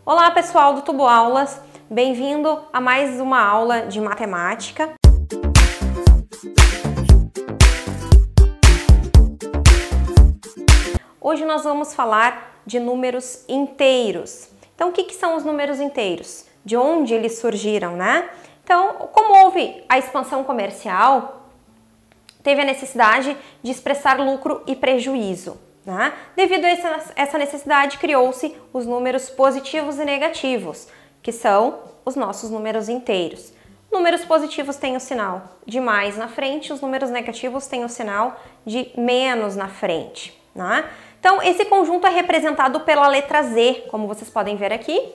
Olá pessoal do Tubo Aulas, bem-vindo a mais uma aula de matemática. Hoje nós vamos falar de números inteiros. Então o que são os números inteiros? De onde eles surgiram, né? Então, como houve a expansão comercial, teve a necessidade de expressar lucro e prejuízo. Né? Devido a essa necessidade, criou-se os números positivos e negativos, que são os nossos números inteiros. Números positivos têm o sinal de mais na frente, os números negativos têm o sinal de menos na frente. Né? Então, esse conjunto é representado pela letra Z, como vocês podem ver aqui.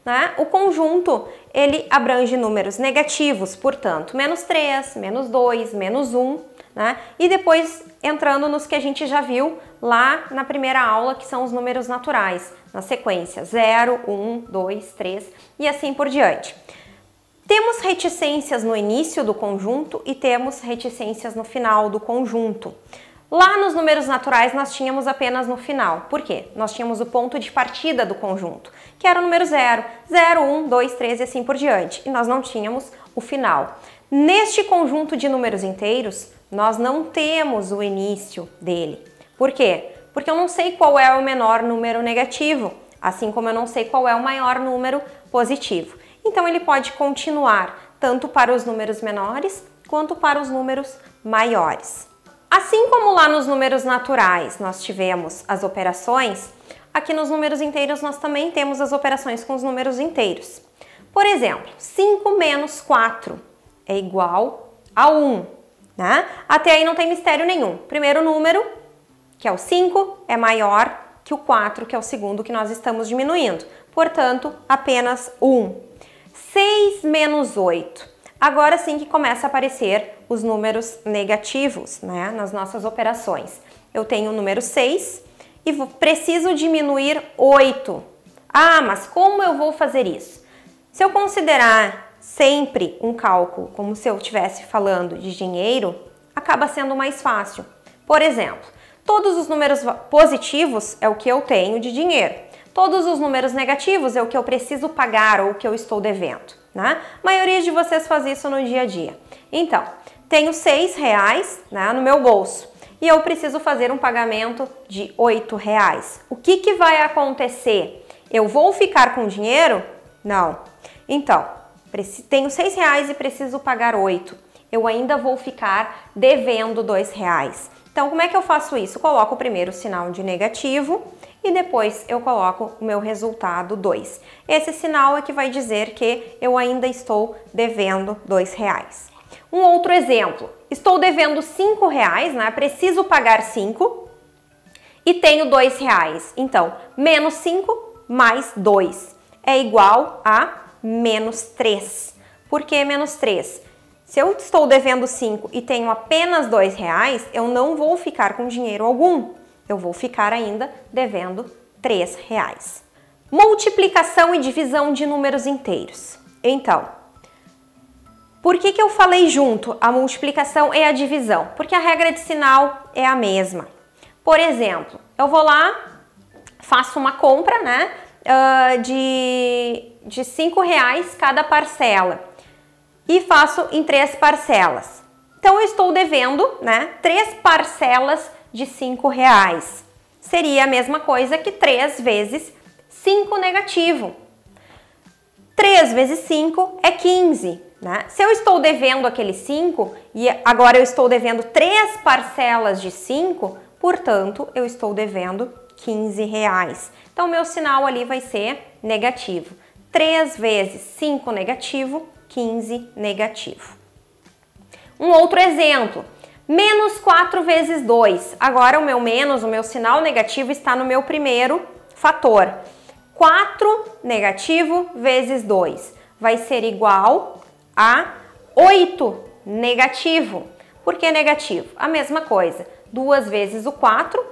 Né? O conjunto, ele abrange números negativos, portanto, menos 3, menos 2, menos 1, né? E depois entrando nos que a gente já viu lá na primeira aula, que são os números naturais, na sequência 0, 1, 2, 3 e assim por diante. Temos reticências no início do conjunto e temos reticências no final do conjunto. Lá nos números naturais nós tínhamos apenas no final. Por quê? Nós tínhamos o ponto de partida do conjunto, que era o número 0, 0, 1, 2, 3 e assim por diante. E nós não tínhamos o final. Neste conjunto de números inteiros, nós não temos o início dele. Por quê? Porque eu não sei qual é o menor número negativo, assim como eu não sei qual é o maior número positivo. Então ele pode continuar tanto para os números menores quanto para os números maiores. Assim como lá nos números naturais nós tivemos as operações, aqui nos números inteiros nós também temos as operações com os números inteiros. Por exemplo, 5 menos 4 é igual a 1. Né? Até aí não tem mistério nenhum. Primeiro número, que é o 5, é maior que o 4, que é o segundo que nós estamos diminuindo. Portanto, apenas 1. 6 menos 8. Agora sim que começa a aparecer os números negativos, né, nas nossas operações. Eu tenho o número 6 e preciso diminuir 8. Ah, mas como eu vou fazer isso? Se eu considerar sempre um cálculo como se eu estivesse falando de dinheiro, acaba sendo mais fácil. Por exemplo, todos os números positivos é o que eu tenho de dinheiro. Todos os números negativos é o que eu preciso pagar ou o que eu estou devendo. Né? A maioria de vocês faz isso no dia a dia. Então, tenho R$6, né, no meu bolso e eu preciso fazer um pagamento de R$8. O que vai acontecer? Eu vou ficar com dinheiro? Não. Então, tenho R$6 e preciso pagar 8. Eu ainda vou ficar devendo R$2. Então, como é que eu faço isso? Coloco primeiro o sinal de negativo e depois eu coloco o meu resultado 2. Esse sinal é que vai dizer que eu ainda estou devendo R$2. Um outro exemplo, estou devendo R$5, né? Preciso pagar 5 e tenho R$2. Então, menos 5 mais 2 é igual a menos 3. Por que menos 3? Se eu estou devendo 5 e tenho apenas R$2, eu não vou ficar com dinheiro algum. Eu vou ficar ainda devendo R$3. Multiplicação e divisão de números inteiros. Então, por que eu falei junto a multiplicação e a divisão? Porque a regra de sinal é a mesma. Por exemplo, eu vou lá, faço uma compra, né, de R$5 cada parcela e faço em 3 parcelas. Então eu estou devendo, né, 3 parcelas de R$5. Seria a mesma coisa que 3 vezes 5 negativo. 3 vezes 5 é 15. Né? Se eu estou devendo aquele 5 e agora eu estou devendo 3 parcelas de 5, portanto eu estou devendo R$15. Então, meu sinal ali vai ser negativo. 3 vezes 5 negativo, 15 negativo. Um outro exemplo, menos 4 vezes 2. Agora o meu menos, o meu sinal negativo está no meu primeiro fator. 4 negativo vezes 2 vai ser igual a 8 negativo. Por que negativo? A mesma coisa. 2 vezes o 4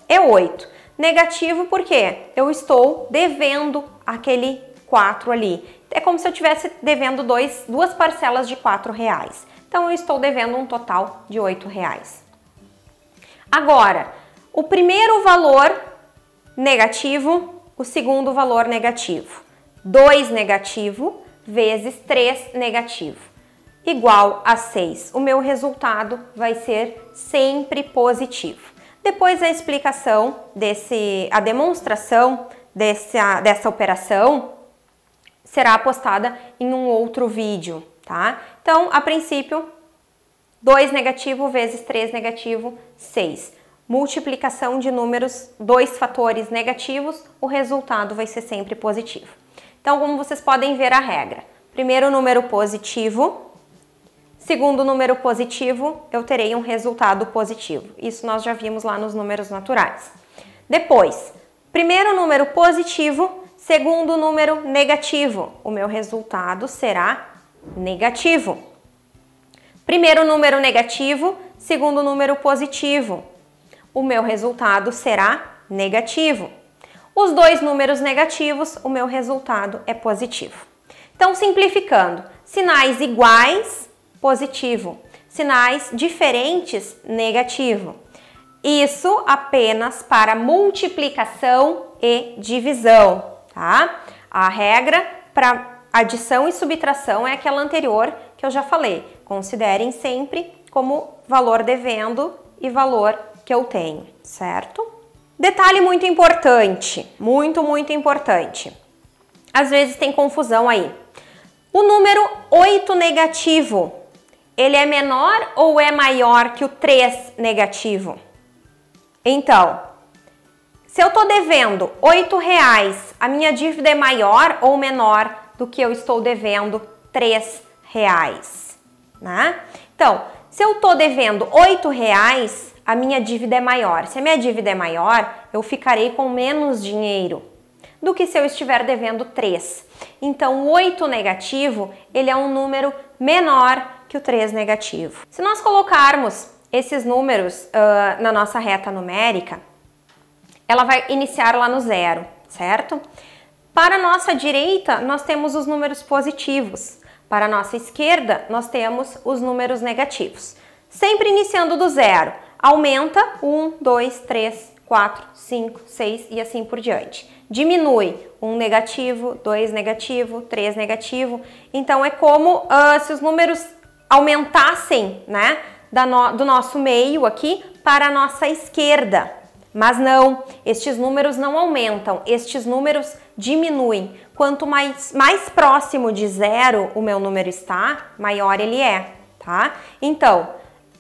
é 8. Negativo porque eu estou devendo aquele 4 ali. É como se eu estivesse devendo duas parcelas de R$4. Então, eu estou devendo um total de R$8. Agora, o primeiro valor negativo o segundo valor negativo. 2 negativo vezes 3 negativo, igual a 6. O meu resultado vai ser sempre positivo. Depois a explicação a demonstração dessa operação será postada em um outro vídeo, tá? Então, a princípio, 2 negativo vezes 3 negativo, 6. Multiplicação de números, 2 fatores negativos, o resultado vai ser sempre positivo. Então, como vocês podem ver a regra, primeiro número positivo, segundo número positivo, eu terei um resultado positivo. Isso nós já vimos lá nos números naturais. Depois, primeiro número positivo, segundo número negativo, o meu resultado será negativo. Primeiro número negativo, segundo número positivo, o meu resultado será negativo. Os dois números negativos, o meu resultado é positivo. Então, simplificando, sinais iguais, positivo. Sinais diferentes, negativo. Isso apenas para multiplicação e divisão, tá? A regra para adição e subtração é aquela anterior que eu já falei. Considerem sempre como valor devendo e valor que eu tenho, certo? Detalhe muito importante, muito importante. Às vezes tem confusão aí. O número 8 negativo, ele é menor ou é maior que o 3 negativo? Então, se eu estou devendo R$8, a minha dívida é maior ou menor do que eu estou devendo R$3, né? Então, se eu estou devendo R$8, a minha dívida é maior. Se a minha dívida é maior, eu ficarei com menos dinheiro do que se eu estiver devendo 3. Então, o 8 negativo, ele é um número menor que o 3 negativo. Se nós colocarmos esses números na nossa reta numérica, ela vai iniciar lá no 0, certo? Para a nossa direita, nós temos os números positivos. Para a nossa esquerda, nós temos os números negativos. Sempre iniciando do 0. Aumenta 1, 2, 3, 4, 5, 6 e assim por diante. Diminui 1 negativo, 2 negativo, 3 negativo. Então é como se os números aumentassem, né, do nosso meio aqui para a nossa esquerda. Mas não, estes números não aumentam, estes números diminuem. Quanto mais próximo de 0 o meu número está, maior ele é, tá? Então,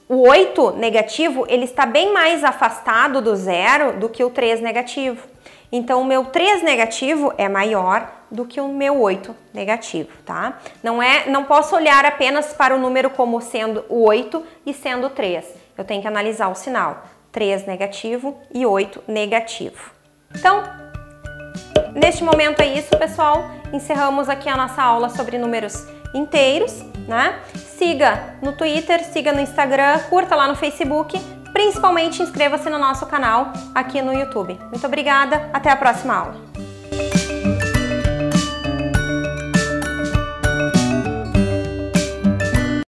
o 8 negativo, ele está bem mais afastado do 0 do que o 3 negativo. Então, o meu 3 negativo é maior do que o meu 8 negativo, tá? Não posso olhar apenas para o número como sendo o 8 e sendo o 3. Eu tenho que analisar o sinal. 3 negativo e 8 negativo. Então, neste momento é isso, pessoal. Encerramos aqui a nossa aula sobre números inteiros, né? Siga no Twitter, siga no Instagram, curta lá no Facebook, principalmente inscreva-se no nosso canal aqui no YouTube. Muito obrigada, até a próxima aula.